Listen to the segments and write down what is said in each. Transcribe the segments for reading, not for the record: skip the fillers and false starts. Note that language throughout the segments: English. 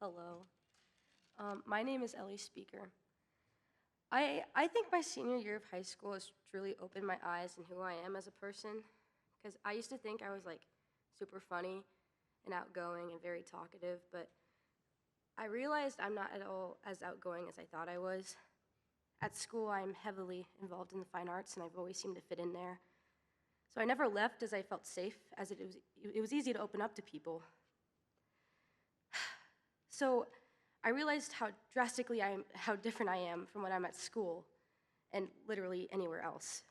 Hello. My name is Ellie Spieker. I think my senior year of high school has truly opened my eyes in who I am as a person, because I used to think I was like super funny and outgoing and very talkative, but I realized I'm not at all as outgoing as I thought I was. At school, I'm heavily involved in the fine arts, and I've always seemed to fit in there. So I never left as I felt safe, as it was easy to open up to people. So I realized how different I am from when I'm at school and literally anywhere else.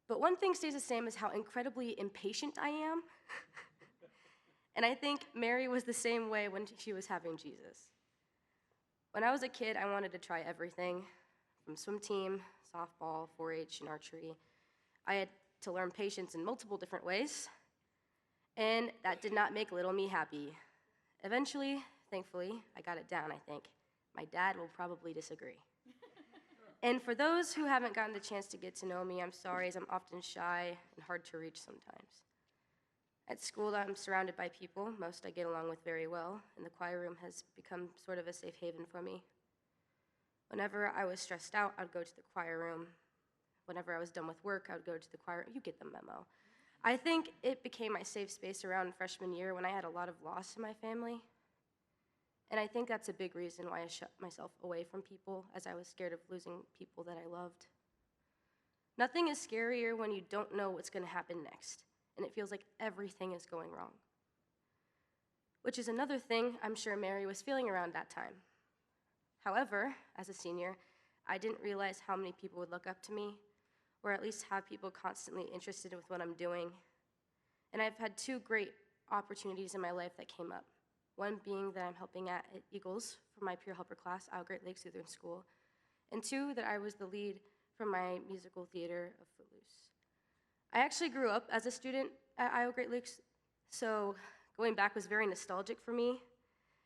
But one thing stays the same is how incredibly impatient I am. And I think Mary was the same way when she was having Jesus. When I was a kid, I wanted to try everything, from swim team, softball, 4-H, and archery. I had to learn patience in multiple different ways, and that did not make little me happy. Eventually, thankfully, I got it down, I think. My dad will probably disagree. And for those who haven't gotten the chance to get to know me, I'm sorry, as I'm often shy and hard to reach sometimes. At school, I'm surrounded by people, most I get along with very well, and the choir room has become sort of a safe haven for me. Whenever I was stressed out, I'd go to the choir room. Whenever I was done with work, I would go to the choir. You get the memo. I think it became my safe space around freshman year when I had a lot of loss in my family. And I think that's a big reason why I shut myself away from people, as I was scared of losing people that I loved. Nothing is scarier when you don't know what's going to happen next, and it feels like everything is going wrong. Which is another thing I'm sure Mary was feeling around that time. However, as a senior, I didn't realize how many people would look up to me, or at least have people constantly interested with what I'm doing. And I've had two great opportunities in my life that came up. One being that I'm helping at Eagles for my peer helper class out Great Lakes Lutheran School, and two, that I was the lead for my musical theater of Footloose. I actually grew up as a student at Iowa Great Lakes, so going back was very nostalgic for me.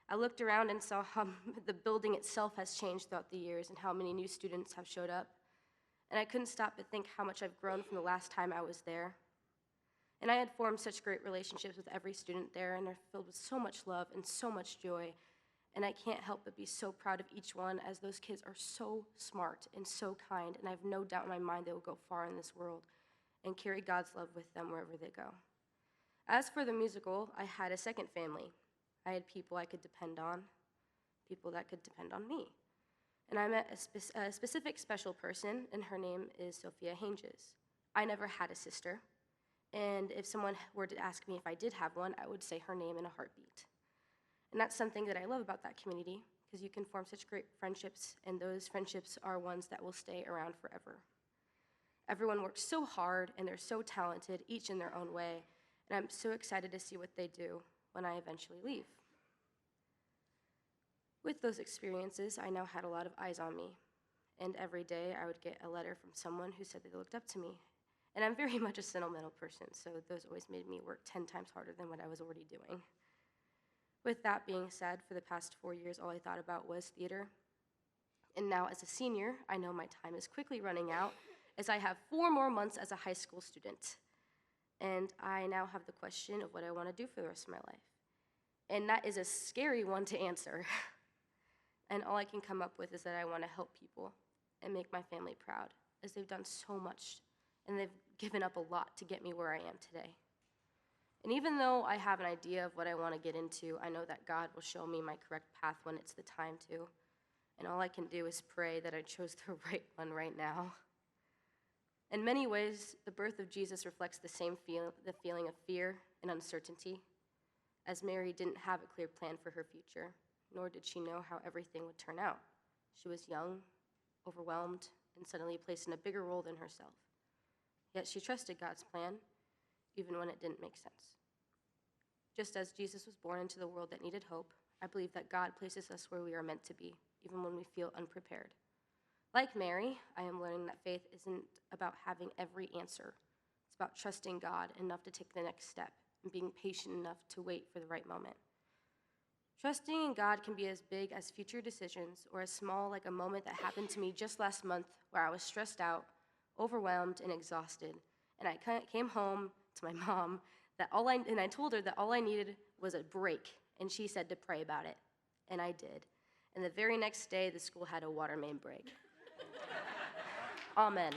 I looked around and saw how the building itself has changed throughout the years and how many new students have showed up. And I couldn't stop but think how much I've grown from the last time I was there. And I had formed such great relationships with every student there, and they're filled with so much love and so much joy. And I can't help but be so proud of each one, as those kids are so smart and so kind, and I have no doubt in my mind they will go far in this world and carry God's love with them wherever they go. As for the musical, I had a second family. I had people I could depend on, people that could depend on me. And I met a specific special person, and her name is Sophia Hanges. I never had a sister, and if someone were to ask me if I did have one, I would say her name in a heartbeat. And that's something that I love about that community, because you can form such great friendships, and those friendships are ones that will stay around forever. Everyone works so hard, and they're so talented, each in their own way, and I'm so excited to see what they do when I eventually leave. With those experiences, I now had a lot of eyes on me, and every day I would get a letter from someone who said they looked up to me. And I'm very much a sentimental person, so those always made me work 10 times harder than what I was already doing. With that being said, for the past 4 years, all I thought about was theater. And now as a senior, I know my time is quickly running out, as I have 4 more months as a high school student. And I now have the question of what I want to do for the rest of my life. And that is a scary one to answer. And all I can come up with is that I want to help people and make my family proud, as they've done so much, and they've given up a lot to get me where I am today. And even though I have an idea of what I want to get into, I know that God will show me my correct path when it's the time to. And all I can do is pray that I chose the right one right now. In many ways, the birth of Jesus reflects the same the feeling of fear and uncertainty, as Mary didn't have a clear plan for her future, nor did she know how everything would turn out. She was young, overwhelmed, and suddenly placed in a bigger role than herself. Yet she trusted God's plan, even when it didn't make sense. Just as Jesus was born into the world that needed hope, I believe that God places us where we are meant to be, even when we feel unprepared. Like Mary, I am learning that faith isn't about having every answer. It's about trusting God enough to take the next step and being patient enough to wait for the right moment. Trusting in God can be as big as future decisions, or as small like a moment that happened to me just last month, where I was stressed out, overwhelmed, and exhausted. And I came home to my mom and I told her that all I needed was a break and she said to pray about it, and I did. And the very next day, the school had a water main break. Amen.